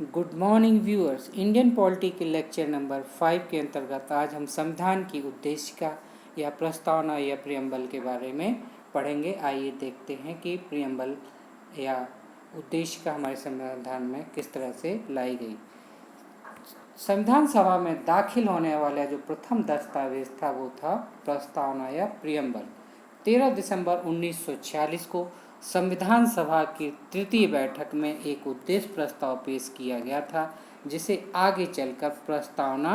Good morning viewers. Indian polity के lecture number 5 के अंतर्गत आज हम संविधान की उद्देशिका या प्रस्तावना या प्रियम्बल के बारे में पढ़ेंगे। आइए देखते हैं कि प्रियम्बल या उद्देशिका हमारे संविधान में किस तरह से लाई गई। संविधान सभा में दाखिल होने वाला जो प्रथम दस्तावेज था वो था प्रस्तावना या प्रियम्बल। 13 दिसंबर 1946 को संविधान सभा की तृतीय बैठक में एक उद्देश्य प्रस्ताव पेश किया गया था जिसे आगे चलकर प्रस्तावना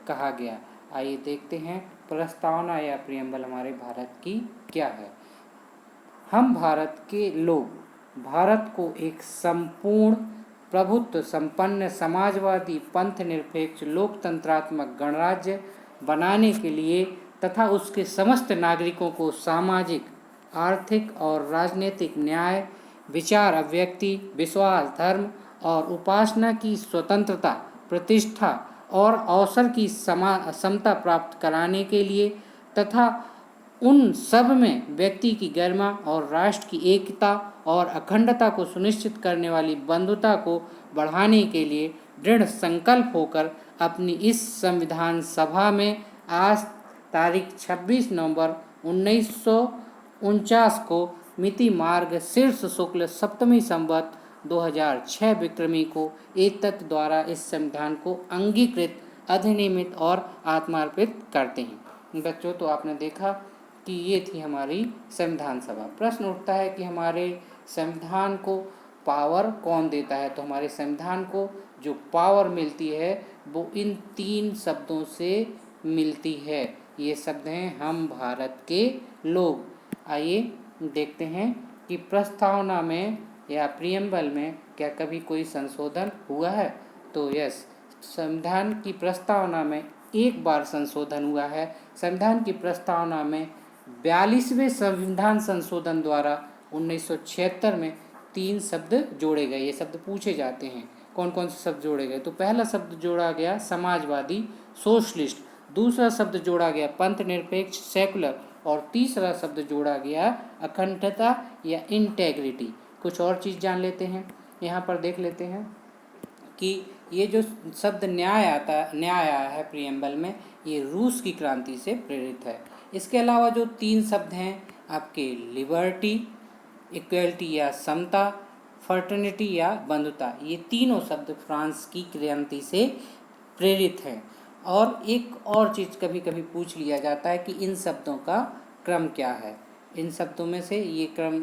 कहा गया। आइए देखते हैं प्रस्तावना या प्रियम्बल हमारे भारत की क्या है। हम भारत के लोग भारत को एक संपूर्ण प्रभुत्व संपन्न समाजवादी पंथ निरपेक्ष लोकतंत्रात्मक गणराज्य बनाने के लिए तथा उसके समस्त नागरिकों को सामाजिक आर्थिक और राजनीतिक न्याय विचार अभिव्यक्ति विश्वास धर्म और उपासना की स्वतंत्रता प्रतिष्ठा और अवसर की समता प्राप्त कराने के लिए तथा उन सब में व्यक्ति की गरिमा और राष्ट्र की एकता और अखंडता को सुनिश्चित करने वाली बंधुता को बढ़ाने के लिए दृढ़ संकल्प होकर अपनी इस संविधान सभा में आज तारीख 26 नवंबर 1949 को मिति मार्ग शीर्ष शुक्ल सप्तमी संवत 2006 विक्रमी को एतत् द्वारा इस संविधान को अंगीकृत अधिनियमित और आत्मार्पित करते हैं। बच्चों, तो आपने देखा कि ये थी हमारी संविधान सभा। प्रश्न उठता है कि हमारे संविधान को पावर कौन देता है। तो हमारे संविधान को जो पावर मिलती है वो इन 3 शब्दों से मिलती है। ये शब्द हैं हम भारत के लोग। आइए देखते हैं कि प्रस्तावना में या प्रियम्बल में क्या कभी कोई संशोधन हुआ है। तो यस, संविधान की प्रस्तावना में एक बार संशोधन हुआ है। संविधान की प्रस्तावना में 42वें संविधान संशोधन द्वारा 1976 में 3 शब्द जोड़े गए। ये शब्द पूछे जाते हैं, कौन कौन से शब्द जोड़े गए। तो पहला शब्द जोड़ा गया समाजवादी सोशलिस्ट, दूसरा शब्द जोड़ा गया पंथ निरपेक्ष सेकुलर और तीसरा शब्द जोड़ा गया अखंडता या इंटेग्रिटी। कुछ और चीज़ जान लेते हैं। यहाँ पर देख लेते हैं कि ये जो शब्द न्याय आया है प्रियम्बल में, ये रूस की क्रांति से प्रेरित है। इसके अलावा जो 3 शब्द हैं आपके लिबर्टी, इक्वलिटी या समता, फर्टर्निटी या बंधुता, ये तीनों शब्द फ्रांस की क्रांति से प्रेरित हैं। और एक और चीज़ कभी कभी पूछ लिया जाता है कि इन शब्दों का क्रम क्या है। इन शब्दों में से ये क्रम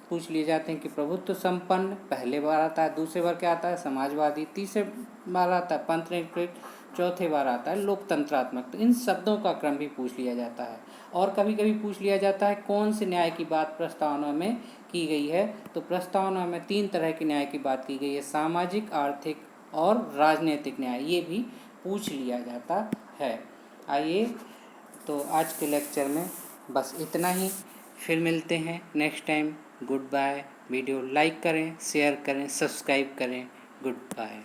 पूछ लिए जाते हैं कि प्रभुत्व संपन्न पहले बार आता है, दूसरे बार क्या आता है समाजवादी, तीसरे बार आता है पंथ निरपेक्ष, चौथे बार आता है लोकतंत्रात्मक। तो इन शब्दों का क्रम भी पूछ लिया जाता है। और कभी कभी पूछ लिया जाता है कौन से न्याय की बात प्रस्तावना में की गई है। तो प्रस्तावना में 3 तरह के न्याय की बात की गई है, सामाजिक आर्थिक और राजनीतिक न्याय, ये भी पूछ लिया जाता है। आइए तो आज के लेक्चर में बस इतना ही। फिर मिलते हैं next time. Goodbye. Video like करें, शेयर करें, सब्सक्राइब करें। Good bye.